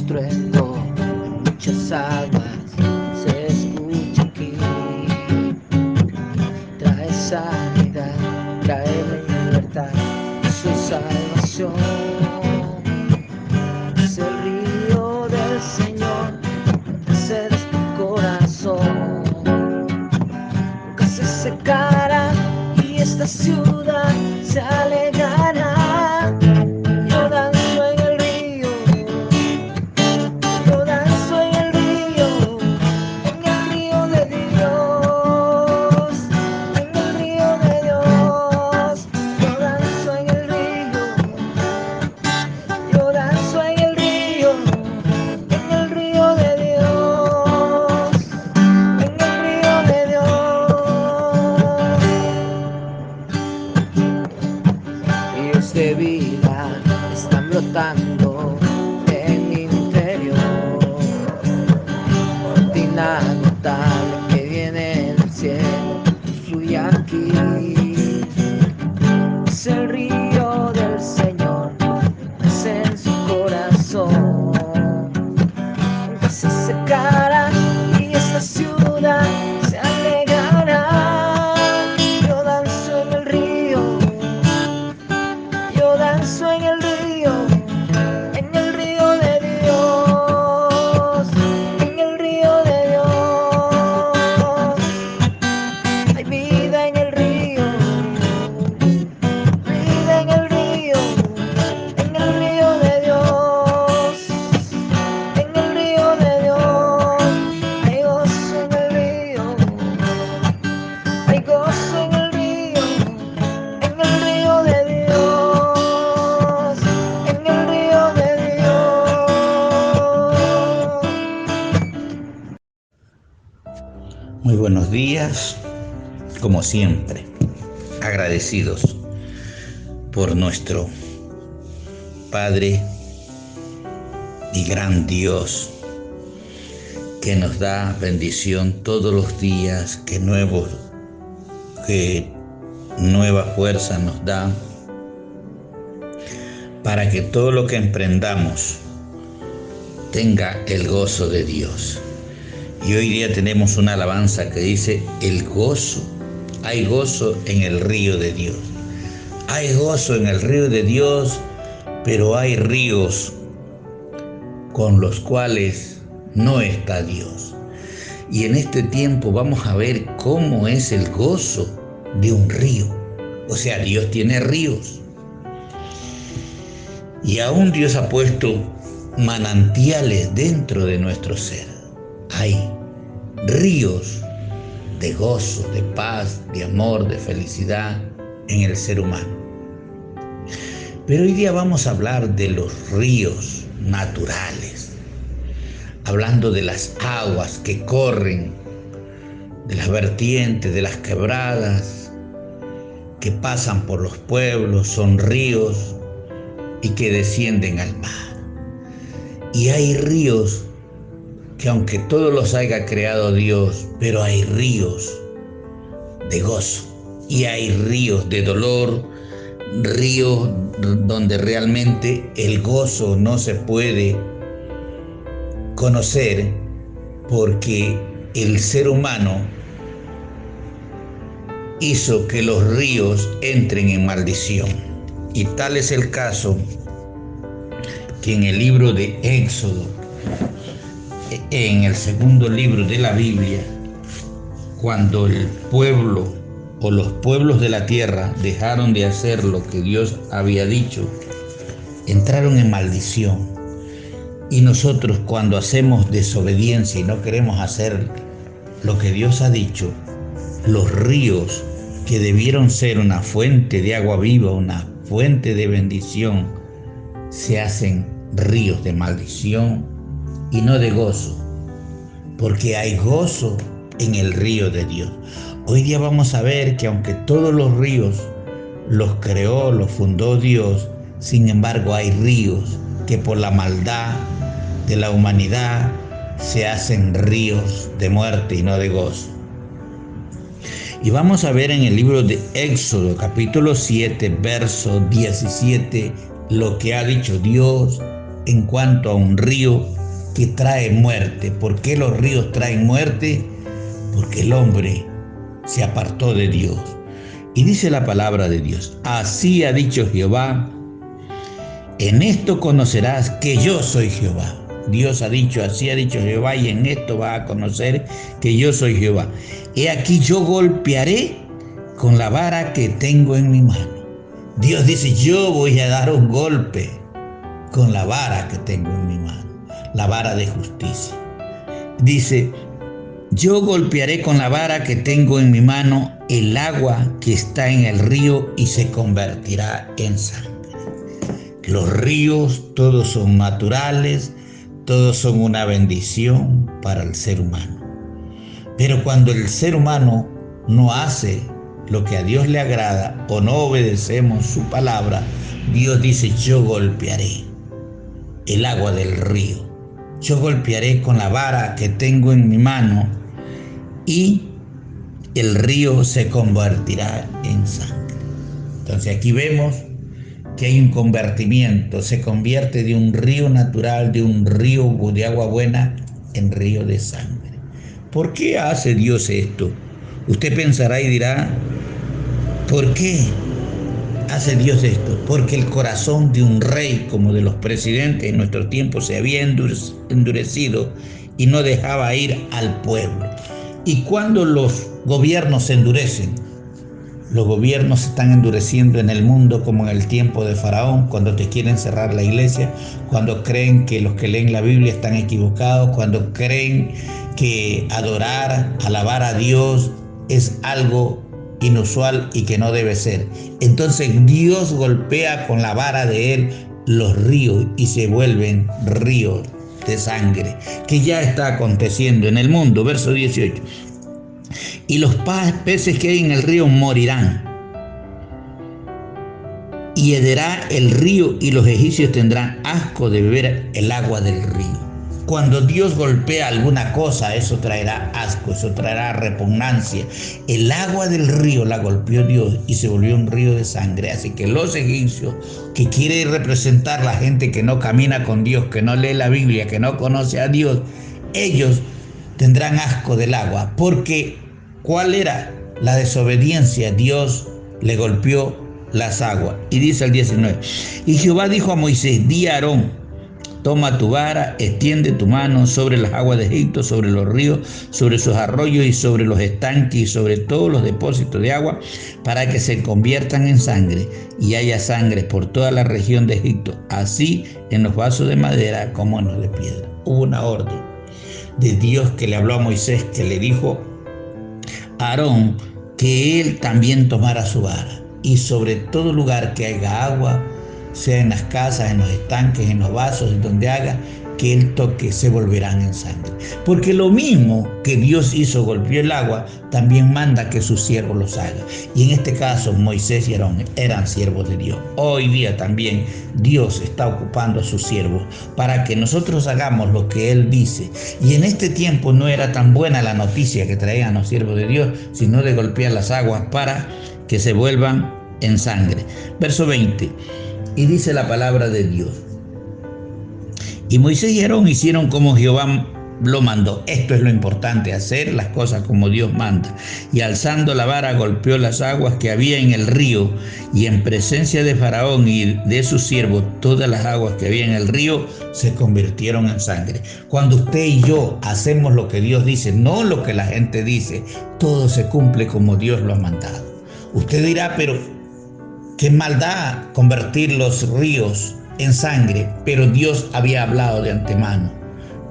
estruendo de muchas aguas se escucha aquí. Trae sanidad, trae libertad, su salvación. Es el río del Señor, sed de tu corazón. Nunca se secará y esta ciudad se alegrará. Yo danzo en el río, yo danzo en el río de Dios, en el río de Dios. Yo danzo en el río, yo danzo en el río de Dios, en el río de Dios. Ríos de vida están brotando en mi interior, fuente inagotable que viene del cielo y fluye aquí. Es el río del Señor, nace en su corazón. Nunca se secará y esta ciudad se alegrará. Yo danzo en el río, yo danzo en el río de Dios, en el río de Dios. Hay vida en el río, vida en el río de Dios, en el río de Dios. Hay gozo en el río, hay gozo en el río de Dios, en el río de Dios. Muy buenos días, como siempre, agradecidos por nuestro Padre y gran Dios que nos da bendición todos los días, que nueva fuerza nos da para que todo lo que emprendamos tenga el gozo de Dios. Y hoy día tenemos una alabanza que dice: el gozo, hay gozo en el río de Dios. Hay gozo en el río de Dios, pero hay ríos con los cuales no está Dios. Y en este tiempo vamos a ver cómo es el gozo de un río. O sea, Dios tiene ríos. Y aún Dios ha puesto manantiales dentro de nuestro ser. Hay ríos de gozo, de paz, de amor, de felicidad en el ser humano. Pero hoy día vamos a hablar de los ríos naturales, hablando de las aguas que corren, de las vertientes, de las quebradas, que pasan por los pueblos, son ríos y que descienden al mar. Y hay ríos que aunque todos los haya creado Dios, pero hay ríos de gozo y hay ríos de dolor, ríos donde realmente el gozo no se puede conocer porque el ser humano hizo que los ríos entren en maldición. Y tal es el caso que en el libro de Éxodo, en el segundo libro de la Biblia, cuando el pueblo o los pueblos de la tierra dejaron de hacer lo que Dios había dicho, entraron en maldición. Y nosotros, cuando hacemos desobediencia y no queremos hacer lo que Dios ha dicho, los ríos que debieron ser una fuente de agua viva, una fuente de bendición, se hacen ríos de maldición y no de gozo, porque hay gozo en el río de Dios. Hoy día vamos a ver que aunque todos los ríos los creó, los fundó Dios, sin embargo hay ríos que por la maldad de la humanidad se hacen ríos de muerte y no de gozo. Y vamos a ver en el libro de Éxodo, capítulo 7, verso 17, lo que ha dicho Dios en cuanto a un río que trae muerte. ¿Por qué los ríos traen muerte? Porque el hombre se apartó de Dios. Y dice la palabra de Dios: así ha dicho Jehová, en esto conocerás que yo soy Jehová. Dios ha dicho, así ha dicho Jehová, y en esto vas a conocer que yo soy Jehová. He aquí yo golpearé con la vara que tengo en mi mano. Dios dice, yo voy a dar un golpe con la vara que tengo en mi mano, la vara de justicia. Dice, yo golpearé con la vara que tengo en mi mano el agua que está en el río y se convertirá en sangre. Los ríos todos son naturales, todos son una bendición para el ser humano. Pero cuando el ser humano no hace lo que a Dios le agrada o no obedecemos su palabra, Dios dice, yo golpearé el agua del río. Yo golpearé con la vara que tengo en mi mano y el río se convertirá en sangre. Entonces aquí vemos que hay un convertimiento, se convierte de un río natural, de un río de agua buena, en río de sangre. ¿Por qué hace Dios esto? Usted pensará y dirá, ¿por qué hace Dios esto? Porque el corazón de un rey como de los presidentes en nuestro tiempo se había endurecido y no dejaba ir al pueblo. Y cuando los gobiernos se endurecen, los gobiernos se están endureciendo en el mundo como en el tiempo de Faraón, cuando te quieren cerrar la iglesia, cuando creen que los que leen la Biblia están equivocados, cuando creen que adorar, alabar a Dios es algo inusual y que no debe ser. Entonces Dios golpea con la vara de él los ríos y se vuelven ríos de sangre, que ya está aconteciendo en el mundo. Verso 18. Y los peces que hay en el río morirán, y hederá el río, y los egipcios tendrán asco de beber el agua del río. Cuando Dios golpea alguna cosa, eso traerá asco, eso traerá repugnancia. El agua del río la golpeó Dios y se volvió un río de sangre. Así que los egipcios, que quiere representar la gente que no camina con Dios, que no lee la Biblia, que no conoce a Dios, ellos tendrán asco del agua, porque ¿cuál era la desobediencia? Dios le golpeó las aguas. Y dice el 19, y Jehová dijo a Moisés, di a Aarón, toma tu vara, extiende tu mano sobre las aguas de Egipto, sobre los ríos, sobre sus arroyos y sobre los estanques y sobre todos los depósitos de agua, para que se conviertan en sangre y haya sangre por toda la región de Egipto, así en los vasos de madera como en los de piedra. Hubo una orden de Dios que le habló a Moisés, que le dijo a Aarón que él también tomara su vara, y sobre todo lugar que haya agua, sea en las casas, en los estanques, en los vasos, en donde haga, que él toque, se volverán en sangre. Porque lo mismo que Dios hizo, golpeó el agua, también manda que sus siervos los hagan. Y en este caso, Moisés y Aarón eran siervos de Dios. Hoy día también Dios está ocupando a sus siervos para que nosotros hagamos lo que Él dice. Y en este tiempo no era tan buena la noticia que traían los siervos de Dios, sino de golpear las aguas para que se vuelvan en sangre. Verso 20. Y dice la palabra de Dios, y Moisés y Aarón hicieron como Jehová lo mandó. Esto es lo importante, hacer las cosas como Dios manda. Y alzando la vara golpeó las aguas que había en el río, y en presencia de Faraón y de sus siervos, todas las aguas que había en el río se convirtieron en sangre. Cuando usted y yo hacemos lo que Dios dice, no lo que la gente dice, todo se cumple como Dios lo ha mandado. Usted dirá, pero qué maldad convertir los ríos en sangre, pero Dios había hablado de antemano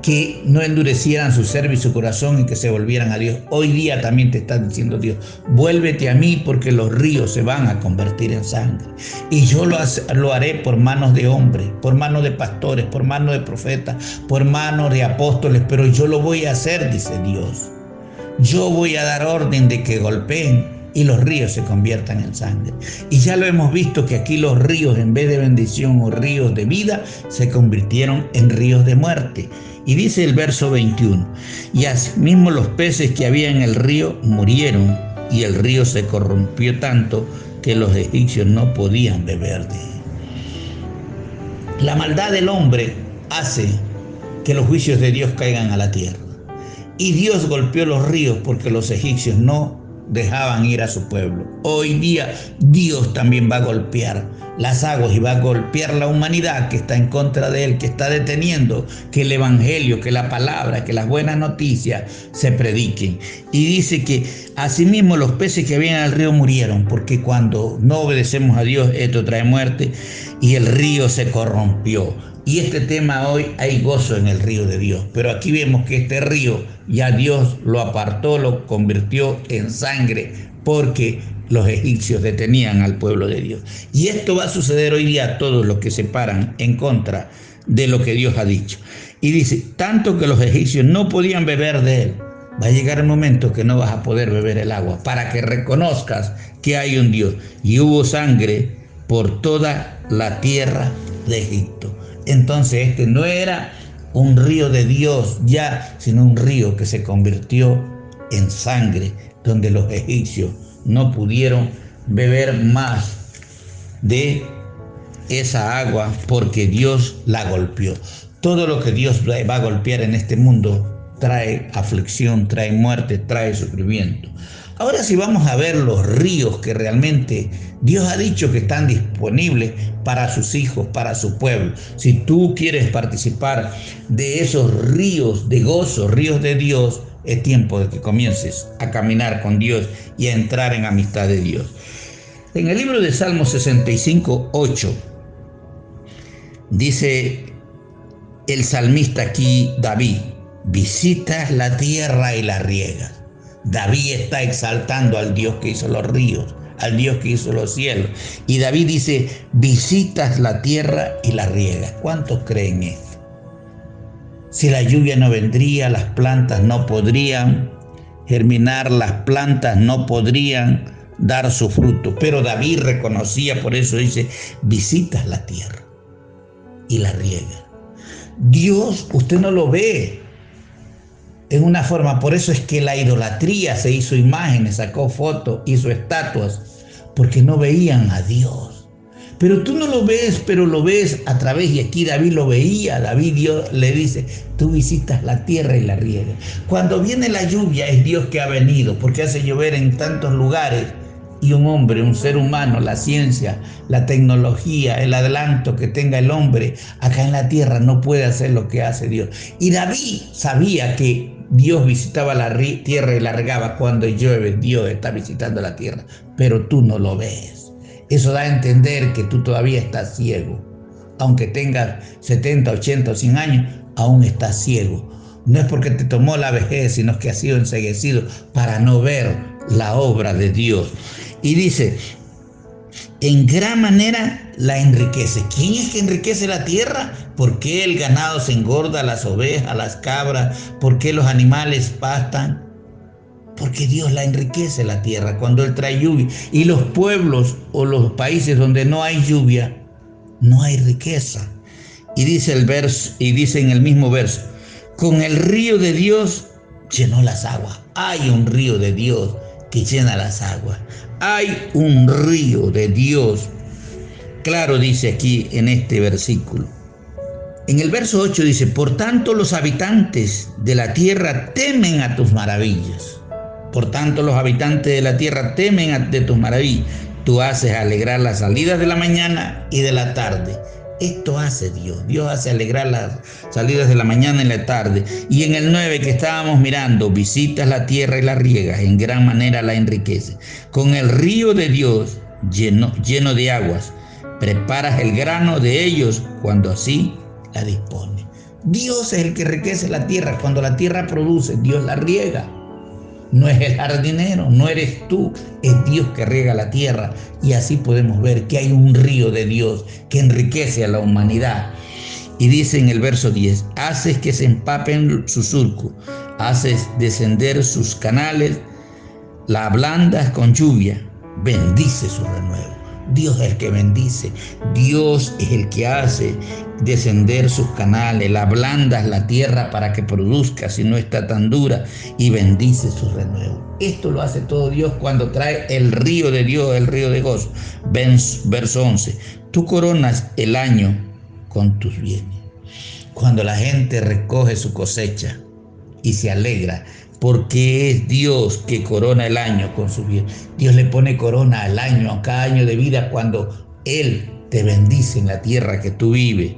que no endurecieran su ser y su corazón y que se volvieran a Dios. Hoy día también te está diciendo Dios, vuélvete a mí porque los ríos se van a convertir en sangre. Y yo lo haré por manos de hombres, por manos de pastores, por manos de profetas, por manos de apóstoles, pero yo lo voy a hacer, dice Dios. Yo voy a dar orden de que golpeen y los ríos se conviertan en sangre. Y ya lo hemos visto que aquí los ríos, en vez de bendición o ríos de vida, se convirtieron en ríos de muerte. Y dice el verso 21, y asimismo los peces que había en el río murieron, y el río se corrompió tanto que los egipcios no podían beber de él. La maldad del hombre hace que los juicios de Dios caigan a la tierra. Y Dios golpeó los ríos porque los egipcios no dejaban ir a su pueblo. Hoy día Dios también va a golpear las aguas y va a golpear la humanidad que está en contra de Él, que está deteniendo que el evangelio, que la palabra, que las buenas noticias se prediquen. Y dice que asimismo los peces que habían en el río murieron, porque cuando no obedecemos a Dios, esto trae muerte, y el río se corrompió. Y este tema hoy, hay gozo en el río de Dios, pero aquí vemos que este río ya Dios lo apartó, lo convirtió en sangre, porque los egipcios detenían al pueblo de Dios. Y esto va a suceder hoy día a todos los que se paran en contra de lo que Dios ha dicho. Y dice, tanto que los egipcios no podían beber de él. Va a llegar el momento que no vas a poder beber el agua, para que reconozcas que hay un Dios. Y hubo sangre por toda la tierra de Egipto. Entonces este no era un río de Dios ya, sino un río que se convirtió en sangre, donde los egipcios no pudieron beber más de esa agua porque Dios la golpeó. Todo lo que Dios va a golpear en este mundo trae aflicción, trae muerte, trae sufrimiento. Ahora si vamos a ver los ríos que realmente Dios ha dicho que están disponibles para sus hijos, para su pueblo. Si tú quieres participar de esos ríos de gozo, ríos de Dios, es tiempo de que comiences a caminar con Dios y a entrar en amistad de Dios. En el libro de Salmos 65, 8, dice el salmista aquí, David, visitas la tierra y la riegas. David está exaltando al Dios que hizo los ríos, al Dios que hizo los cielos. Y David dice, visitas la tierra y la riegas. ¿Cuántos creen esto? Si la lluvia no vendría, las plantas no podrían germinar, las plantas no podrían dar su fruto. Pero David reconocía, por eso dice, visitas la tierra y la riegas. Dios, usted no lo ve en una forma, por eso es que la idolatría se hizo imágenes, sacó fotos, hizo estatuas, porque no veían a Dios. Pero tú no lo ves, pero lo ves a través, y aquí David lo veía. David, Dios le dice, tú visitas la tierra y la riegas. Cuando viene la lluvia es Dios que ha venido, porque hace llover en tantos lugares, y un hombre, un ser humano, la ciencia, la tecnología, el adelanto que tenga el hombre acá en la tierra no puede hacer lo que hace Dios. Y David sabía que Dios visitaba la tierra y la regaba. Cuando llueve, Dios está visitando la tierra, pero tú no lo ves. Eso da a entender que tú todavía estás ciego. Aunque tengas 70, 80 o 100 años, aún estás ciego. No es porque te tomó la vejez, sino que has sido enceguecido para no ver la obra de Dios. Y dice, en gran manera la enriquece. ¿Quién es que enriquece la tierra? ¿Por qué el ganado se engorda, las ovejas, las cabras? ¿Por qué los animales pastan? Porque Dios la enriquece la tierra cuando Él trae lluvia. Y los pueblos o los países donde no hay lluvia, no hay riqueza. Y dice el verso, y dice en el mismo verso, con el río de Dios llenó las aguas. Hay un río de Dios que llena las aguas. Hay un río de Dios. Claro, dice aquí en este versículo. En el verso 8 dice, por tanto los habitantes de la tierra temen a tus maravillas. Por tanto los habitantes de la tierra temen de tus maravillas. Tú haces alegrar las salidas de la mañana y de la tarde. Esto hace Dios. Dios hace alegrar las salidas de la mañana y la tarde. Y en el 9 que estábamos mirando, visitas la tierra y la riegas, en gran manera la enriquece. Con el río de Dios lleno de aguas, preparas el grano de ellos cuando así la dispone. Dios es el que enriquece la tierra. Cuando la tierra produce, Dios la riega. No es el jardinero, no eres tú, es Dios que riega la tierra. Y así podemos ver que hay un río de Dios que enriquece a la humanidad. Y dice en el verso 10, haces que se empapen su surco, haces descender sus canales, la ablandas con lluvia, bendice su renuevo. Dios es el que bendice, Dios es el que hace descender sus canales, la ablandas la tierra para que produzca si no está tan dura, y bendice su renuevo. Esto lo hace todo Dios cuando trae el río de Dios, el río de gozo. Verso 11, tú coronas el año con tus bienes. cuando la gente recoge su cosecha y se alegra, porque es Dios que corona el año con su bien. Dios le pone corona al año, a cada año de vida, cuando Él te bendice en la tierra que tú vives.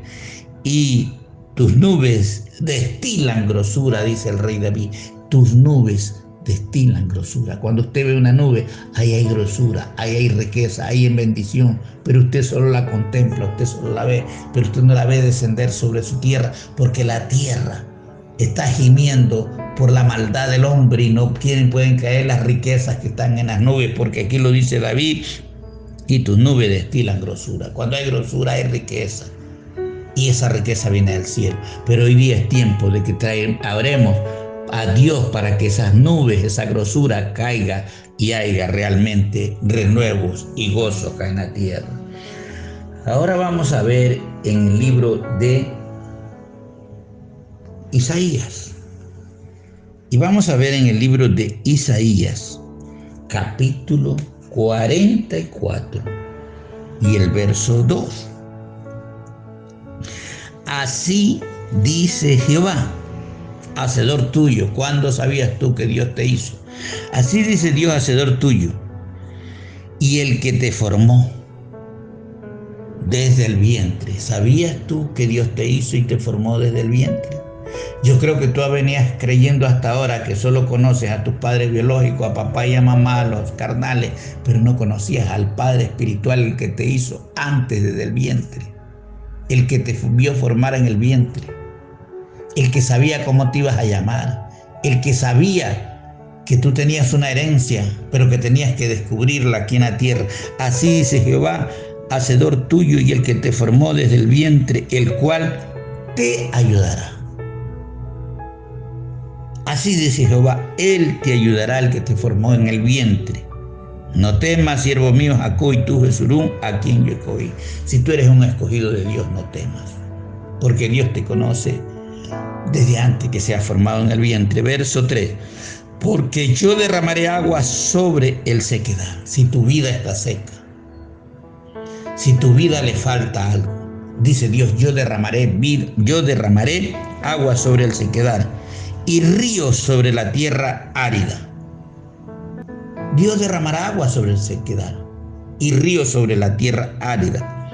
Y tus nubes destilan grosura, dice el rey David. Tus nubes destilan grosura. Cuando usted ve una nube, ahí hay grosura, ahí hay riqueza, ahí hay bendición, pero usted solo la contempla, usted solo la ve, pero usted no la ve descender sobre su tierra, porque la tierra está gimiendo por la maldad del hombre y no pueden caer las riquezas que están en las nubes, porque aquí lo dice David, y tus nubes destilan grosura. Cuando hay grosura hay riqueza, y esa riqueza viene del cielo. Pero hoy día es tiempo de que abremos a Dios para que esas nubes, esa grosura caiga y haya realmente renuevos y gozo acá en la tierra. Ahora vamos a ver en el libro de Isaías. Y vamos a ver en el libro de Isaías, capítulo 44 y el verso 2. Así dice Jehová, hacedor tuyo. ¿Cuándo sabías tú que Dios te hizo? Así dice Dios, hacedor tuyo, y el que te formó desde el vientre. ¿Sabías tú que Dios te hizo y te formó desde el vientre? Yo creo que tú venías creyendo hasta ahora que solo conoces a tus padres biológicos, a papá y a mamá, a los carnales, pero no conocías al Padre espiritual, el que te hizo antes desde el vientre, el que te vio formar en el vientre, el que sabía cómo te ibas a llamar, el que sabía que tú tenías una herencia, pero que tenías que descubrirla aquí en la tierra. Así dice Jehová, hacedor tuyo y el que te formó desde el vientre, el cual te ayudará. Así dice Jehová, Él te ayudará, el que te formó en el vientre. No temas, siervo mío Jacob, y tú, Jesurún, a quien yo escogí. Si tú eres un escogido de Dios, no temas, porque Dios te conoce desde antes que seas formado en el vientre. Verso 3. Porque yo derramaré agua sobre el sequedal. Si tu vida está seca, si tu vida le falta algo, dice Dios, yo derramaré agua sobre el sequedal y ríos sobre la tierra árida. Dios derramará agua sobre el sequedal y ríos sobre la tierra árida.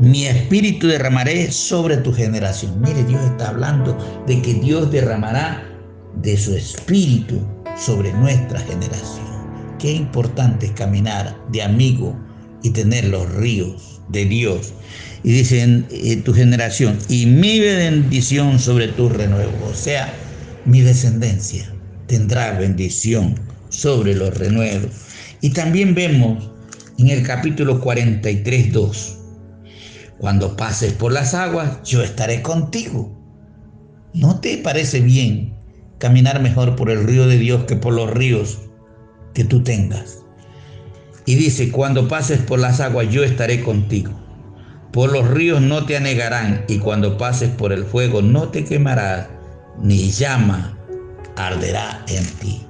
Mi espíritu derramaré sobre tu generación. Mire, Dios está hablando de que Dios derramará de su espíritu sobre nuestra generación. Qué importante es caminar de amigo y tener los ríos de Dios. Y dicen tu generación, y mi bendición sobre tu renuevo. O sea, mi descendencia tendrá bendición sobre los renuevos. Y también vemos en el capítulo 43, 2. Cuando pases por las aguas, yo estaré contigo. ¿No te parece bien caminar mejor por el río de Dios que por los ríos que tú tengas? Y dice, cuando pases por las aguas, yo estaré contigo. Por los ríos no te anegarán, y cuando pases por el fuego no te quemarás, ni llama arderá en ti.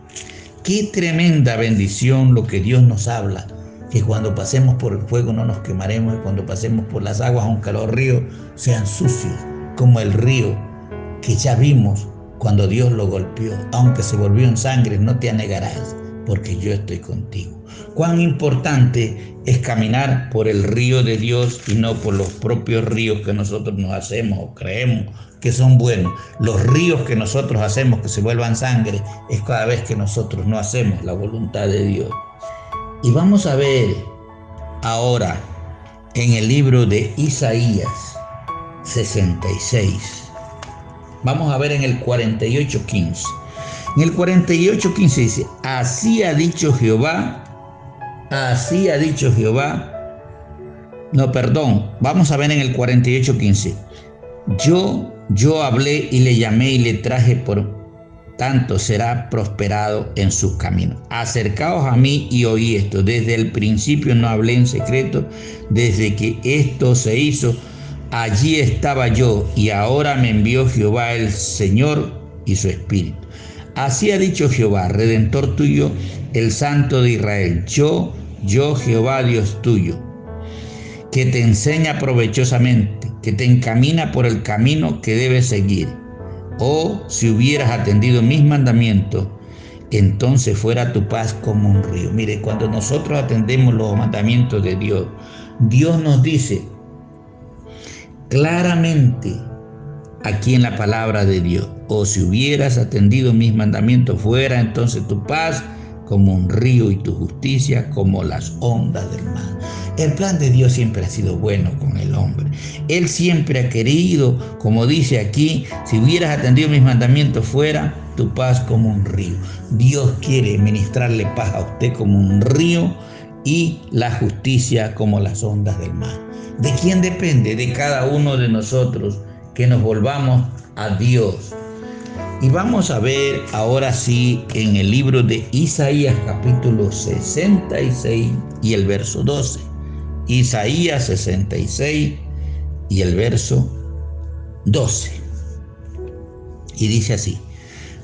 Qué tremenda bendición lo que Dios nos habla, que cuando pasemos por el fuego no nos quemaremos, y cuando pasemos por las aguas, aunque los ríos sean sucios, como el río que ya vimos cuando Dios lo golpeó, aunque se volvió en sangre, no te anegarás, porque yo estoy contigo. Cuán importante es caminar por el río de Dios y no por los propios ríos que nosotros nos hacemos o creemos que son buenos. Los ríos que nosotros hacemos que se vuelvan sangre es cada vez que nosotros no hacemos la voluntad de Dios. Y vamos a ver ahora en el libro de Isaías 66. Vamos a ver en el 48:15. En el 48:15 dice, así ha dicho Jehová. Vamos a ver en el 48:15. Yo hablé y le llamé y le traje, por tanto será prosperado en sus caminos. Acercaos a mí y oí esto. Desde el principio no hablé en secreto, desde que esto se hizo, allí estaba yo, y ahora me envió Jehová el Señor y su Espíritu. Así ha dicho Jehová, Redentor tuyo, el Santo de Israel, yo Jehová Dios tuyo. que te enseña provechosamente, que te encamina por el camino que debes seguir. Oh, si hubieras atendido mis mandamientos, entonces fuera tu paz como un río. Mire, cuando nosotros atendemos los mandamientos de Dios, Dios nos dice claramente aquí en la palabra de Dios: o si hubieras atendido mis mandamientos, fuera entonces tu paz como un río y tu justicia como las ondas del mar. El plan de Dios siempre ha sido bueno con el hombre. Él siempre ha querido, como dice aquí, si hubieras atendido mis mandamientos, fuera tu paz como un río. Dios quiere ministrarle paz a usted como un río y la justicia como las ondas del mar. ¿De quién depende? De cada uno de nosotros, que nos volvamos a Dios. Y vamos a ver ahora sí en el libro de Isaías capítulo 66 y el verso 12. Isaías 66 y el verso 12. Y dice así: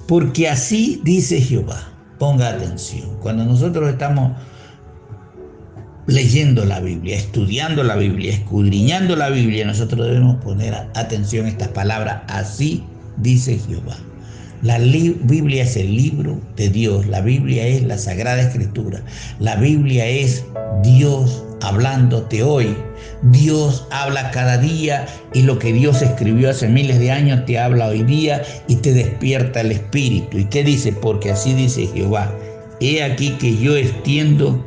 porque así dice Jehová. Ponga atención. Cuando nosotros estamos leyendo la Biblia, estudiando la Biblia, escudriñando la Biblia, nosotros debemos poner atención a estas palabras: así dice Jehová. La Biblia es el libro de Dios. La Biblia es la Sagrada Escritura. La Biblia es Dios hablándote hoy. Dios habla cada día, y lo que Dios escribió hace miles de años te habla hoy día y te despierta el espíritu. ¿Y qué dice? Porque así dice Jehová: he aquí que yo extiendo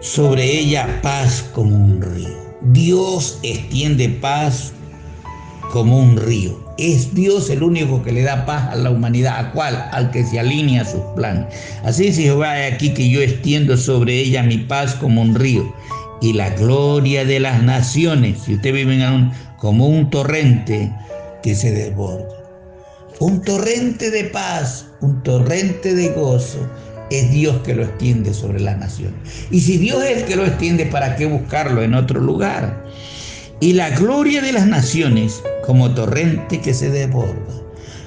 sobre ella paz como un río. Dios extiende paz como un río. Es Dios el único que le da paz a la humanidad. ¿A cuál? Al que se alinea a sus planes. Así dice Jehová: he aquí que yo extiendo sobre ella mi paz como un río, y la gloria de las naciones. Si usted vive como un torrente que se desborda. Un torrente de paz, un torrente de gozo. Es Dios que lo extiende sobre las naciones. Y si Dios es el que lo extiende, ¿para qué buscarlo en otro lugar? Y la gloria de las naciones como torrente que se desborda.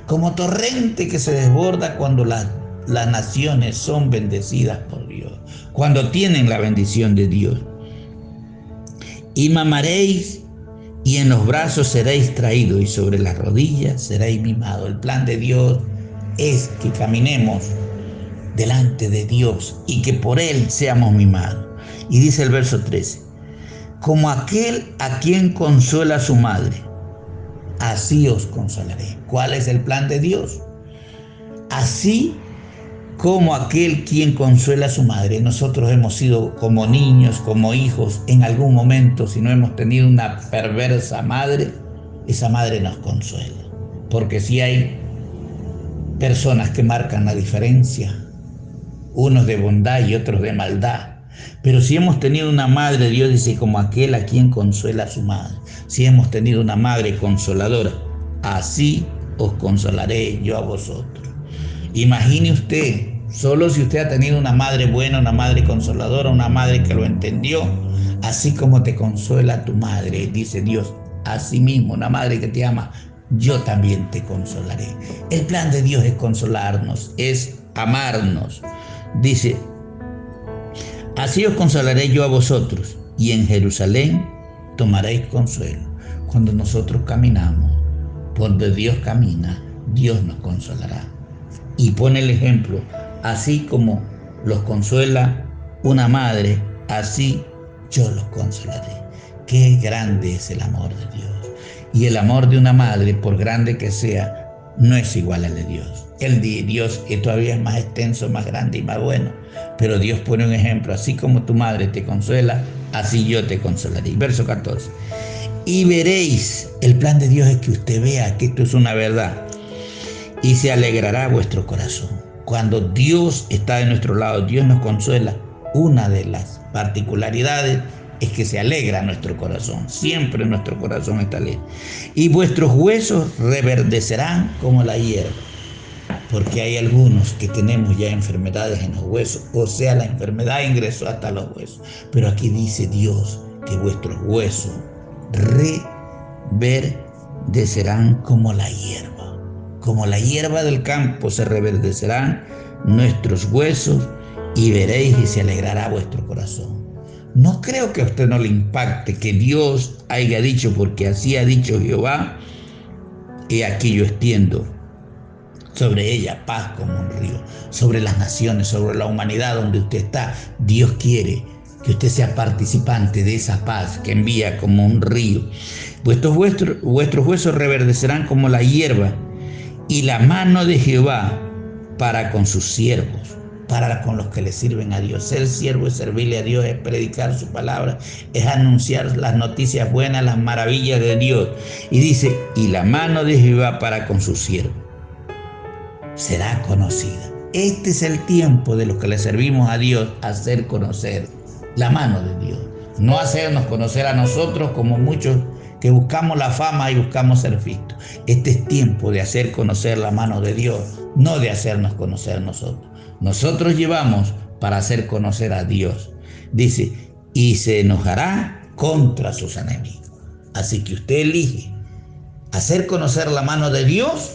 Como torrente que se desborda cuando las naciones son bendecidas por Dios. Cuando tienen la bendición de Dios. Y mamaréis, y en los brazos seréis traídos, y sobre las rodillas seréis mimados. El plan de Dios es que caminemos delante de Dios y que por Él seamos mimados. Y dice el verso 13: como aquel a quien consuela su madre, así os consolaré. ¿Cuál es el plan de Dios? Así como aquel quien consuela a su madre. Nosotros hemos sido como niños, como hijos, en algún momento, si no hemos tenido una perversa madre, esa madre nos consuela. Porque si hay personas que marcan la diferencia, unos de bondad y otros de maldad. Pero si hemos tenido una madre, Dios dice, como aquel a quien consuela a su madre. Si hemos tenido una madre consoladora, así os consolaré yo a vosotros. Imagine usted, solo si usted ha tenido una madre buena, una madre consoladora, una madre que lo entendió, así como te consuela tu madre, dice Dios, así mismo, una madre que te ama, yo también te consolaré. El plan de Dios es consolarnos, es amarnos. Dice: así os consolaré yo a vosotros, y en Jerusalén tomaréis consuelo. Cuando nosotros caminamos por donde Dios camina, Dios nos consolará. Y pone el ejemplo: así como los consuela una madre, así yo los consolaré. Qué grande es el amor de Dios. Y el amor de una madre, por grande que sea, no es igual al de Dios. El de Dios todavía es más extenso, más grande y más bueno. Pero Dios pone un ejemplo: así como tu madre te consuela, así yo te consolaré. Verso 14. Y veréis, el plan de Dios es que usted vea que esto es una verdad. Y se alegrará vuestro corazón. Cuando Dios está de nuestro lado, Dios nos consuela. Una de las particularidades es que se alegra nuestro corazón. Siempre nuestro corazón está alegre. Y vuestros huesos reverdecerán como la hierba. Porque hay algunos que tenemos ya enfermedades en los huesos. O sea, la enfermedad ingresó hasta los huesos. Pero aquí dice Dios que vuestros huesos reverdecerán como la hierba. Como la hierba del campo se reverdecerán nuestros huesos, y veréis y se alegrará vuestro corazón. No creo que a usted no le impacte que Dios haya dicho, porque así ha dicho Jehová, he aquí yo extiendo sobre ella paz como un río, sobre las naciones, sobre la humanidad donde usted está. Dios quiere que usted sea participante de esa paz que envía como un río. Vuestros huesos reverdecerán como la hierba, y la mano de Jehová para con sus siervos, para con los que le sirven a Dios. Ser siervo es servirle a Dios, es predicar su palabra, es anunciar las noticias buenas, las maravillas de Dios. Y dice, y la mano de Jehová para con sus siervos será conocida. Este es el tiempo de los que le servimos a Dios, hacer conocer la mano de Dios. No hacernos conocer a nosotros como muchos que buscamos la fama y buscamos ser vistos. Este es tiempo de hacer conocer la mano de Dios, no de hacernos conocer nosotros. Nosotros llevamos para hacer conocer a Dios. Dice, y se enojará contra sus enemigos. Así que usted elige hacer conocer la mano de Dios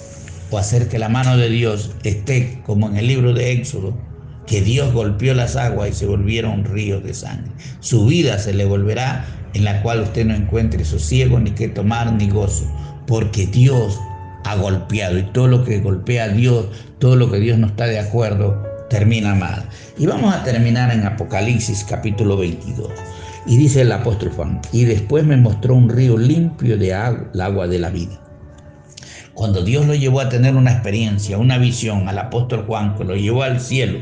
o hacer que la mano de Dios esté como en el libro de Éxodo, que Dios golpeó las aguas y se volvieron ríos de sangre. Su vida se le volverá en la cual usted no encuentre sosiego, ni qué tomar, ni gozo, porque Dios ha golpeado, y todo lo que golpea a Dios, todo lo que Dios no está de acuerdo, termina mal. Y vamos a terminar en Apocalipsis capítulo 22. Y dice el apóstol Juan, y después me mostró un río limpio de agua, el agua de la vida. Cuando Dios lo llevó a tener una experiencia, una visión al apóstol Juan, que lo llevó al cielo,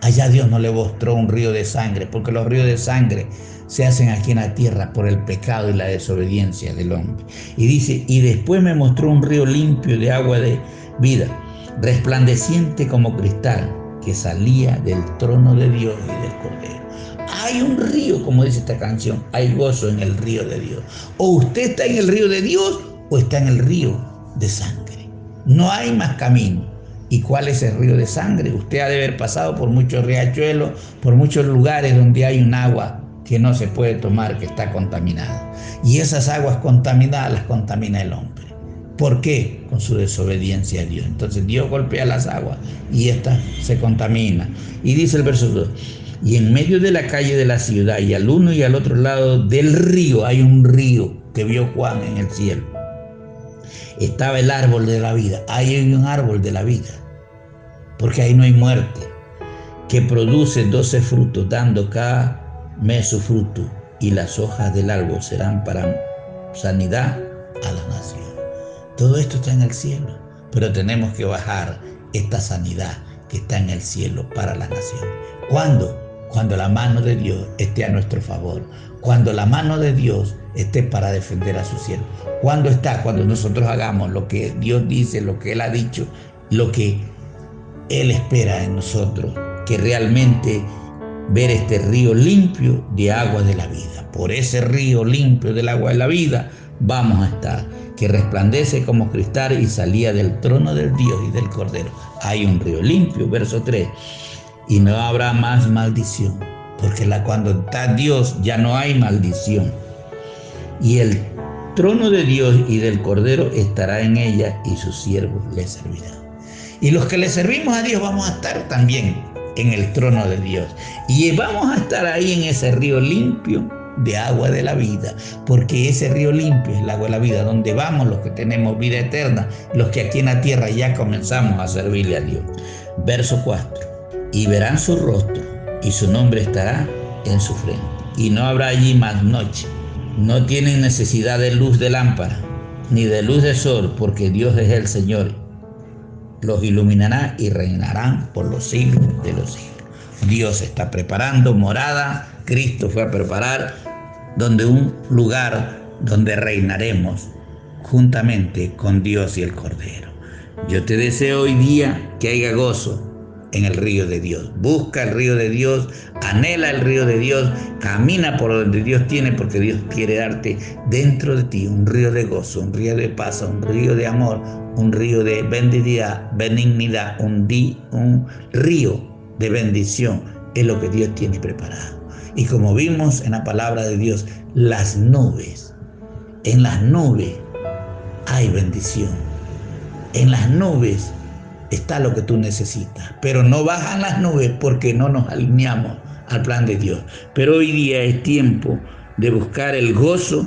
allá Dios no le mostró un río de sangre, porque los ríos de sangre se hacen aquí en la tierra por el pecado y la desobediencia del hombre. Y dice, y después me mostró un río limpio de agua de vida, resplandeciente como cristal, que salía del trono de Dios y del Cordero. Hay un río, como dice esta canción, hay gozo en el río de Dios. O usted está en el río de Dios o está en el río de sangre. No hay más camino. ¿Y cuál es el río de sangre? Usted ha de haber pasado por muchos riachuelos, por muchos lugares donde hay un agua que no se puede tomar, que está contaminada. Y esas aguas contaminadas las contamina el hombre. ¿Por qué? Con su desobediencia a Dios. Entonces Dios golpea las aguas y esta se contamina. Y dice el verso 2, y en medio de la calle de la ciudad y al uno y al otro lado del río hay un río que vio Juan en el cielo. Estaba el árbol de la vida. Ahí hay un árbol de la vida, porque ahí no hay muerte, que produce 12 frutos, dando cada mes su fruto, y las hojas del árbol serán para sanidad a la nación. Todo esto está en el cielo, pero tenemos que bajar esta sanidad que está en el cielo para la nación. ¿Cuándo? Cuando la mano de Dios esté a nuestro favor, cuando la mano de Dios esté para defender a su siervo. ¿Cuándo está? Cuando nosotros hagamos lo que Dios dice, lo que Él ha dicho, lo que Él espera en nosotros, que realmente ver este río limpio de agua de la vida. Por ese río limpio del agua de la vida vamos a estar, que resplandece como cristal y salía del trono del Dios y del Cordero. Hay un río limpio, verso 3, y no habrá más maldición, porque cuando está Dios ya no hay maldición. Y el trono de Dios y del Cordero estará en ella, y sus siervos le servirán. Y los que le servimos a Dios vamos a estar también en el trono de Dios. Y vamos a estar ahí en ese río limpio de agua de la vida, porque ese río limpio es el agua de la vida, donde vamos los que tenemos vida eterna, los que aquí en la tierra ya comenzamos a servirle a Dios. Verso 4, y verán su rostro, y su nombre estará en su frente, y no habrá allí más noche. No tienen necesidad de luz de lámpara, ni de luz de sol, porque Dios es el Señor. Los iluminará y reinarán por los siglos de los siglos. Dios está preparando morada. Cristo fue a preparar un lugar donde reinaremos juntamente con Dios y el Cordero. Yo te deseo hoy día que haya gozo en el río de Dios. Busca el río de Dios, anhela el río de Dios, camina por donde Dios tiene, porque Dios quiere darte dentro de ti un río de gozo, un río de paz, un río de amor, un río de benignidad, un río de bendición. Es lo que Dios tiene preparado. Y como vimos en la palabra de Dios, las nubes, en las nubes hay bendición. En las nubes está lo que tú necesitas, pero no bajan las nubes porque no nos alineamos al plan de Dios. Pero hoy día es tiempo de buscar el gozo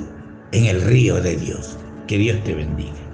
en el río de Dios. Que Dios te bendiga.